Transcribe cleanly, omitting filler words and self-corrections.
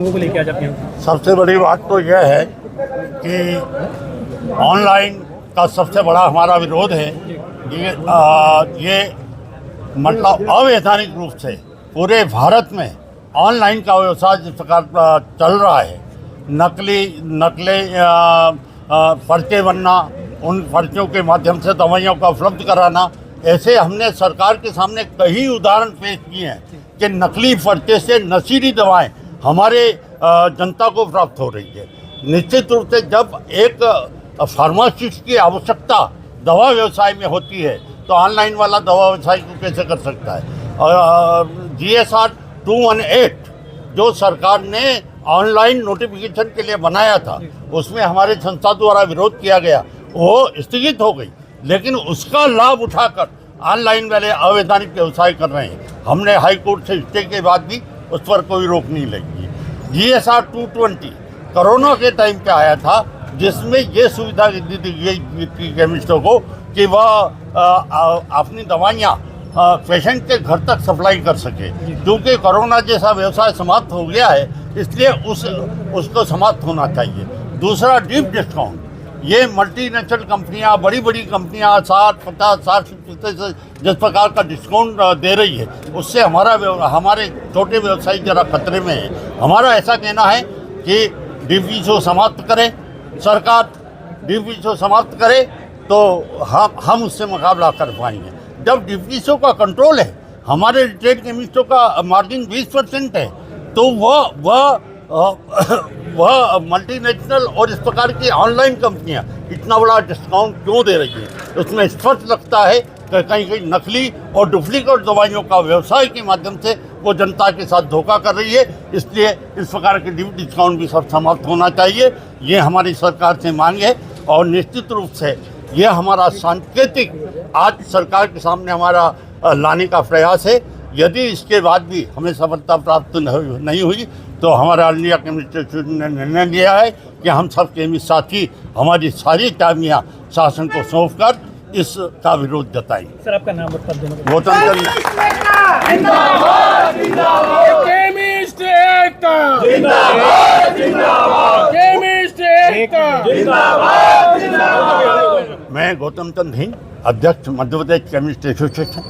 लोगों को लेके आज आप यहाँ? सबसे बड़ी बात तो यह है कि ऑनलाइन का सबसे बड़ा हमारा विरोध है। ये मतलब अवैधानिक रूप से पूरे भारत में ऑनलाइन का व्यवसाय जिस प्रकार चल रहा है, नकली पर्चे बनना, उन पर्चों के माध्यम से दवाइयों का उपलब्ध कराना, ऐसे हमने सरकार के सामने कई उदाहरण पेश किए हैं कि नकली पर्चे से नशीली दवाएं हमारे जनता को प्राप्त हो रही है। निश्चित रूप से जब एक फार्मासिस्ट की आवश्यकता दवा व्यवसाय में होती है तो ऑनलाइन वाला दवा व्यवसाय को कैसे कर सकता है। और GSR 218 जो सरकार ने ऑनलाइन नोटिफिकेशन के लिए बनाया था, उसमें हमारे संस्था द्वारा विरोध किया गया, वो स्थगित हो गई, लेकिन उसका लाभ उठाकर ऑनलाइन वाले अवैधानिक व्यवसाय कर रहे हैं। हमने हाई कोर्ट से स्टे के बाद भी उस पर कोई रोक नहीं लगी। GSR 220 कोरोना के टाइम पे आया था, जिसमें ये सुविधा दी गई केमिस्टों को कि वह अपनी दवाइयाँ पेशेंट के घर तक सप्लाई कर सके। क्योंकि कोरोना जैसा व्यवसाय समाप्त हो गया है, इसलिए उसको समाप्त होना चाहिए। दूसरा, डीप डिस्काउंट। ये मल्टीनेशनल कंपनियां, बड़ी बड़ी कंपनियां 60-50-60% जिस प्रकार का डिस्काउंट दे रही है, उससे हमारे छोटे व्यवसायी जरा खतरे में है। हमारा ऐसा कहना है कि DPCO समाप्त करे, सरकार DPCO समाप्त करे तो हम उससे मुकाबला कर पाएंगे। जब DPCO का कंट्रोल है, हमारे रिटेल केमिस्टों का मार्जिन 20% है, तो वह मल्टीनेशनल और इस प्रकार की ऑनलाइन कंपनियां इतना बड़ा डिस्काउंट क्यों दे रही है। उसमें स्पष्ट लगता है कि कहीं नकली और डुप्लीकेट दवाइयों का व्यवसाय के माध्यम से वो जनता के साथ धोखा कर रही है। इसलिए इस प्रकार के डिस्काउंट भी सब समाप्त होना चाहिए, ये हमारी सरकार से मांग है। और निश्चित रूप से ये हमारा सांकेतिक आज सरकार के सामने हमारा लाने का प्रयास है। यदि इसके बाद भी हमें सफलता प्राप्त नहीं हुई तो हमारा ऑल इंडिया केमिस्ट इंस्टीट्यूट ने निर्णय लिया है कि हम सब केमिस्ट साथी हमारी सारी चाबियाँ शासन को सौंप कर इसका विरोध जताएंगे। सर, आपका नाम बता देना। गौतम चंद। केमिस्ट एकता जिंदाबाद, जिंदाबाद। केमिस्ट एकता जिंदाबाद, जिंदाबाद। मैं गौतम चंद हिंद, अध्यक्ष मध्य प्रदेश केमिस्ट एसोसिएशन।